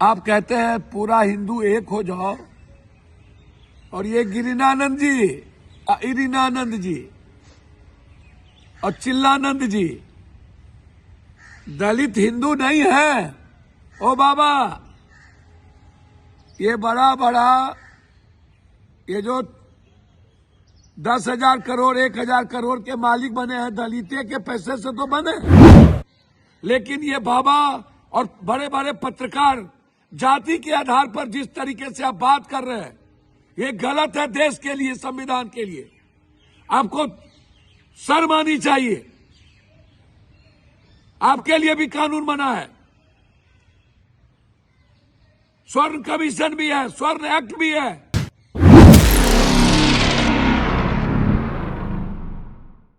आप कहते हैं पूरा हिंदू एक हो जाओ, और ये गिरिनानंद जी, इरिनानंद जी और चिल्लानंद जी दलित हिंदू नहीं है। ओ बाबा, ये बड़ा बड़ा ये जो 10,000 करोड़ 1,000 करोड़ के मालिक बने हैं, दलिते के पैसे से तो बने। लेकिन ये बाबा और बड़े बड़े पत्रकार जाति के आधार पर जिस तरीके से आप बात कर रहे हैं, ये गलत है। देश के लिए, संविधान के लिए आपको शर्म आनी चाहिए। आपके लिए भी कानून बना है, स्वर्ण कमीशन भी है, स्वर्ण एक्ट भी है।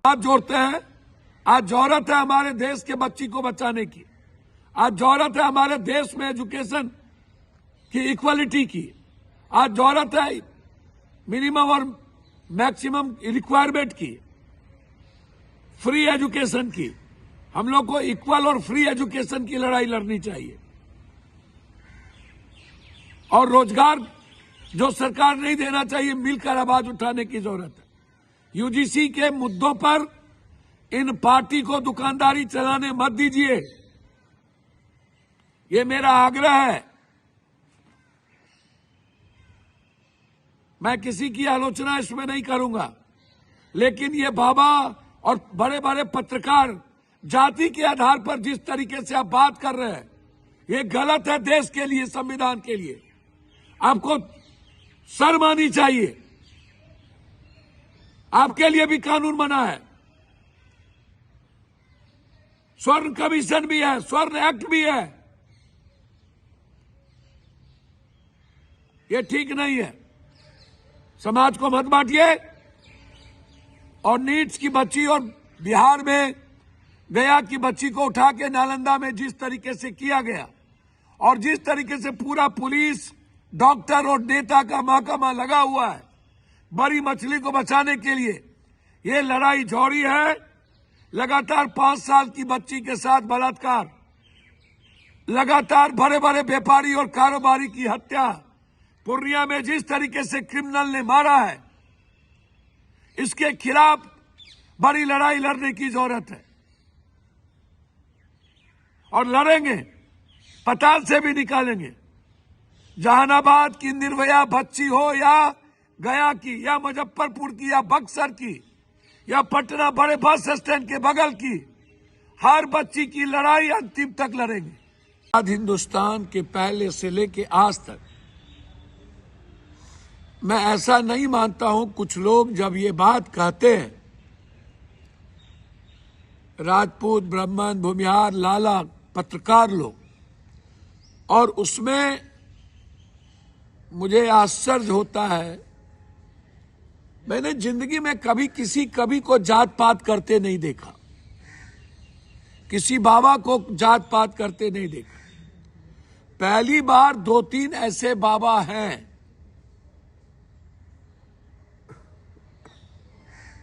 आप जोड़ते हैं। आज जरूरत है हमारे देश के बच्ची को बचाने की। आज जरूरत है हमारे देश में एजुकेशन की, इक्वालिटी की। आज जरूरत है मिनिमम और मैक्सिमम रिक्वायरमेंट की, फ्री एजुकेशन की। हम लोग को इक्वल और फ्री एजुकेशन की लड़ाई लड़नी चाहिए। और रोजगार जो सरकार नहीं देना चाहिए, मिलकर आवाज उठाने की जरूरत है। यूजीसी के मुद्दों पर इन पार्टी को दुकानदारी चलाने मत दीजिए, ये मेरा आग्रह है। मैं किसी की आलोचना इसमें नहीं करूंगा, लेकिन ये बाबा और बड़े बड़े पत्रकार जाति के आधार पर जिस तरीके से आप बात कर रहे हैं, ये गलत है। देश के लिए, संविधान के लिए आपको शर्म आनी चाहिए। आपके लिए भी कानून बना है, स्वर्ण कमीशन भी है, स्वर्ण एक्ट भी है। ये ठीक नहीं है। समाज को मत बांटिए। और नीट्स की बच्ची और बिहार में गया की बच्ची को उठा के नालंदा में जिस तरीके से किया गया, और जिस तरीके से पूरा पुलिस, डॉक्टर और नेता का महकमा लगा हुआ है बड़ी मछली को बचाने के लिए, ये लड़ाई जौहरी है। लगातार 5 साल की बच्ची के साथ बलात्कार, लगातार बड़े बड़े व्यापारी और कारोबारी की हत्या, पूर्णिया में जिस तरीके से क्रिमिनल ने मारा है, इसके खिलाफ बड़ी लड़ाई लड़ने की जरूरत है। और लड़ेंगे, पताल से भी निकालेंगे। जहानाबाद की निर्भया बच्ची हो, या गया की, या मुजफ्फरपुर की, या बक्सर की, या पटना बड़े बस स्टैंड के बगल की, हर बच्ची की लड़ाई अंतिम तक लड़ेंगे। आज हिंदुस्तान के पहले से लेके आज तक मैं ऐसा नहीं मानता हूं। कुछ लोग जब ये बात कहते हैं, राजपूत, ब्राह्मण, भूमिहार, लाला, पत्रकार लोग, और उसमें मुझे आश्चर्य होता है। मैंने जिंदगी में कभी को जात पात करते नहीं देखा, किसी बाबा को जात पात करते नहीं देखा। पहली बार 2-3 ऐसे बाबा हैं,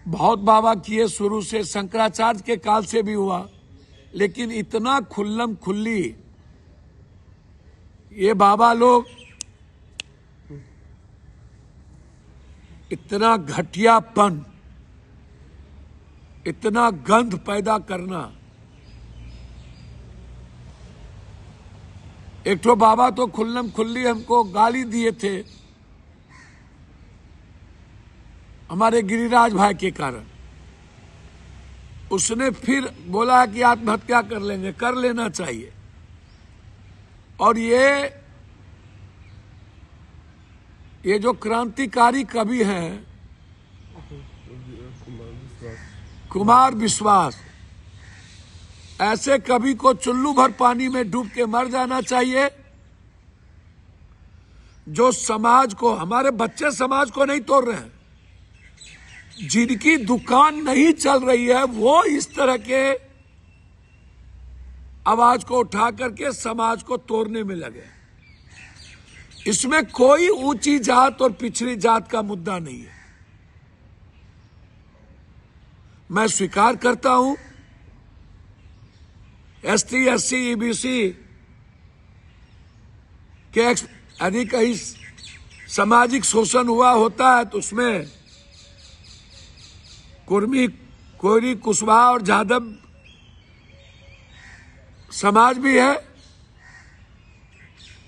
बहुत बाबा किए शुरू से, शंकराचार्य के काल से भी हुआ, लेकिन इतना खुल्लम खुल्ली ये बाबा लोग, इतना घटियापन, इतना गंध पैदा करना। एक तो बाबा तो खुल्लम खुल्ली हमको गाली दिए थे हमारे गिरिराज भाई के कारण। उसने फिर बोला कि आत्महत्या कर लेंगे, कर लेना चाहिए। और ये जो क्रांतिकारी कवि हैं, कुमार विश्वास, ऐसे कवि को चुल्लू भर पानी में डूब के मर जाना चाहिए। जो समाज को, हमारे बच्चे समाज को नहीं तोड़ रहे हैं, जिनकी दुकान नहीं चल रही है, वो इस तरह के आवाज को उठा करके समाज को तोड़ने में लगे। इसमें कोई ऊंची जात और पिछड़ी जात का मुद्दा नहीं है। मैं स्वीकार करता हूं, ST, SC, EBC कि यदि कहीं सामाजिक शोषण हुआ होता है तो उसमें कुर्मी, कोयरी, कुशवाहा और जादव समाज भी है।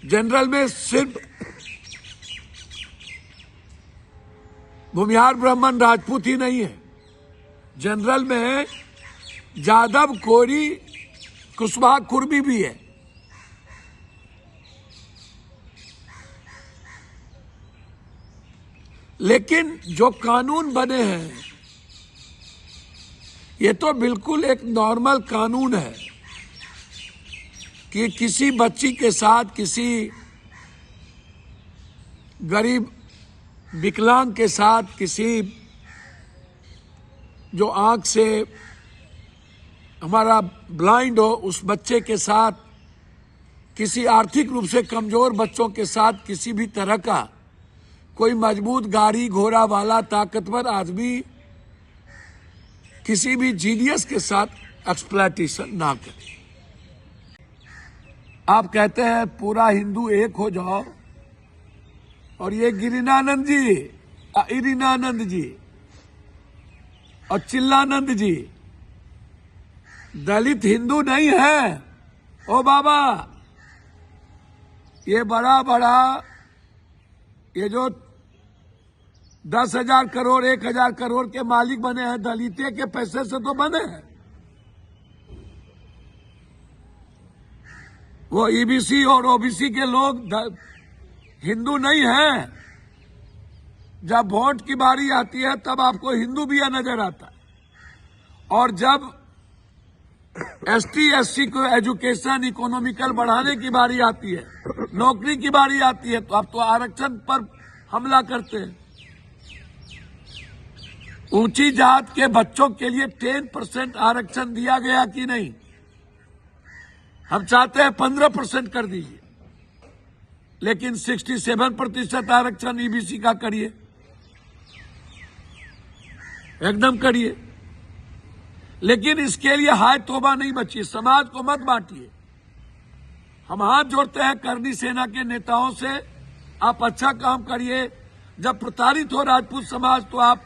जनरल में सिर्फ भूमिहार ब्राह्मण राजपूत ही नहीं है, जनरल में जादव, कोयरी, कुशवाहा, कुर्मी भी है। लेकिन जो कानून बने हैं ये तो बिल्कुल एक नॉर्मल कानून है कि किसी बच्ची के साथ किसी गरीब विकलांग के साथ, किसी जो आंख से हमारा ब्लाइंड हो उस बच्चे के साथ, किसी आर्थिक रूप से कमजोर बच्चों के साथ किसी भी तरह का कोई मजबूत गाड़ी घोड़ा वाला ताकतवर आदमी किसी भी जीनियस के साथ एक्सप्लॉइटेशन ना करे। आप कहते हैं पूरा हिंदू एक हो जाओ, और ये गिरिनानंद जी, इरिनानंद जी और चिल्लानंद जी दलित हिंदू नहीं है। ओ बाबा, ये बड़ा बड़ा ये जो 10,000 करोड़ 1,000 करोड़ के मालिक बने हैं, दलिते के पैसे से तो बने हैं। वो ईबीसी और ओबीसी के लोग हिंदू नहीं हैं। जब वोट की बारी आती है तब आपको हिंदू भी नजर आता है, और जब एसटी एससी को एजुकेशन इकोनॉमिकल बढ़ाने की बारी आती है, नौकरी की बारी आती है, तो आप तो आरक्षण पर हमला करते हैं। ऊंची जात के बच्चों के लिए 10% आरक्षण दिया गया कि नहीं? हम चाहते हैं 15% कर दीजिए, लेकिन 67% आरक्षण ईबीसी का करिए, एकदम करिए। लेकिन इसके लिए हाय तौबा नहीं बची, समाज को मत बांटिए। हम हाथ जोड़ते हैं करनी सेना के नेताओं से, आप अच्छा काम करिए। जब प्रताड़ित हो राजपूत समाज तो आप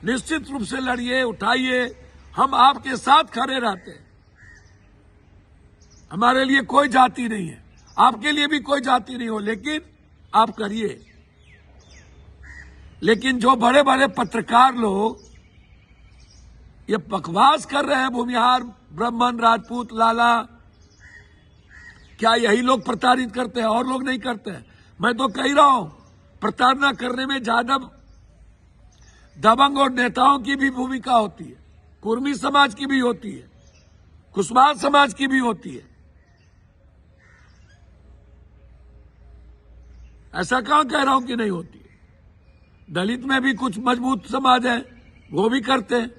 निश्चित रूप से लड़िए, उठाइए, हम आपके साथ खड़े रहते हैं। हमारे लिए कोई जाति नहीं है, आपके लिए भी कोई जाति नहीं हो, लेकिन आप करिए। लेकिन जो बड़े बड़े पत्रकार लोग ये बकवास कर रहे हैं, भूमिहार ब्राह्मण राजपूत लाला, क्या यही लोग प्रताड़ित करते हैं और लोग नहीं करते हैं? मैं तो कह रहा हूं, प्रताड़ना करने में जादव, दबंग और नेताओं की भी भूमिका होती है, कुर्मी समाज की भी होती है, कुशवाहा समाज की भी होती है। ऐसा कहां कह रहा हूं कि नहीं होती है। दलित में भी कुछ मजबूत समाज है, वो भी करते हैं,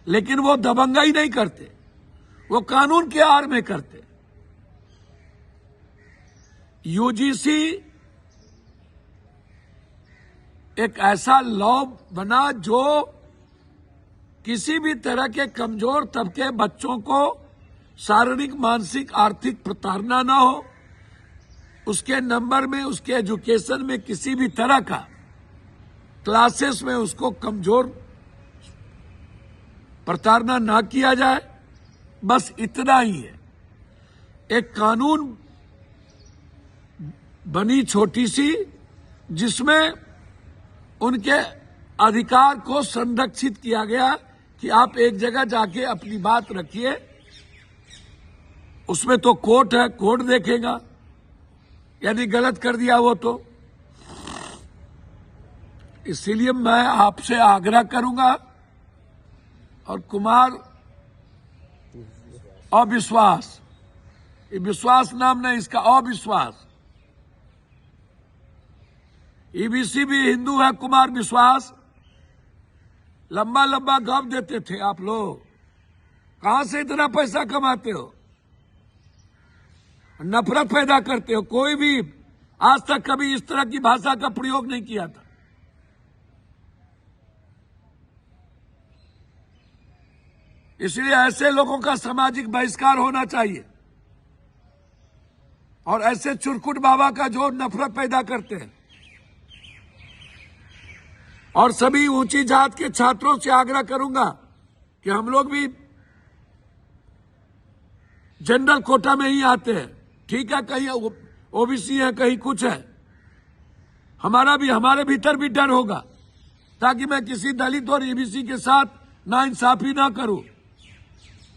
लेकिन वो दबंगाई नहीं करते, वो कानून के आड़ में करते। यूजीसी एक ऐसा लॉ बना जो किसी भी तरह के कमजोर तबके बच्चों को शारीरिक, मानसिक, आर्थिक प्रताड़ना ना हो, उसके नंबर में, उसके एजुकेशन में किसी भी तरह का क्लासेस में उसको कमजोर प्रताड़ना ना किया जाए, बस इतना ही है। एक कानून बनी छोटी सी, जिसमें उनके अधिकार को संरक्षित किया गया कि आप एक जगह जाके अपनी बात रखिए, उसमें तो कोर्ट है, कोर्ट देखेगा, यानी गलत कर दिया वो तो। इसीलिए मैं आपसे आग्रह करूंगा, और कुमार अविश्वास, ये विश्वास नाम नहीं इसका, अविश्वास। ईबीसी भी हिंदू है, कुमार विश्वास। लंबा लंबा गप देते थे आप लोग, कहां से इतना पैसा कमाते हो? नफरत पैदा करते हो। कोई भी आज तक कभी इस तरह की भाषा का प्रयोग नहीं किया था। इसलिए ऐसे लोगों का सामाजिक बहिष्कार होना चाहिए। और ऐसे चुरकुट बाबा का जो नफरत पैदा करते हैं। और सभी ऊंची जात के छात्रों से आग्रह करूंगा कि हम लोग भी जनरल कोटा में ही आते हैं, ठीक है, कहीं ओबीसी है, कहीं कुछ है, हमारे भीतर भी डर होगा, ताकि मैं किसी दलित और एबीसी के साथ नाइंसाफी ना करूं।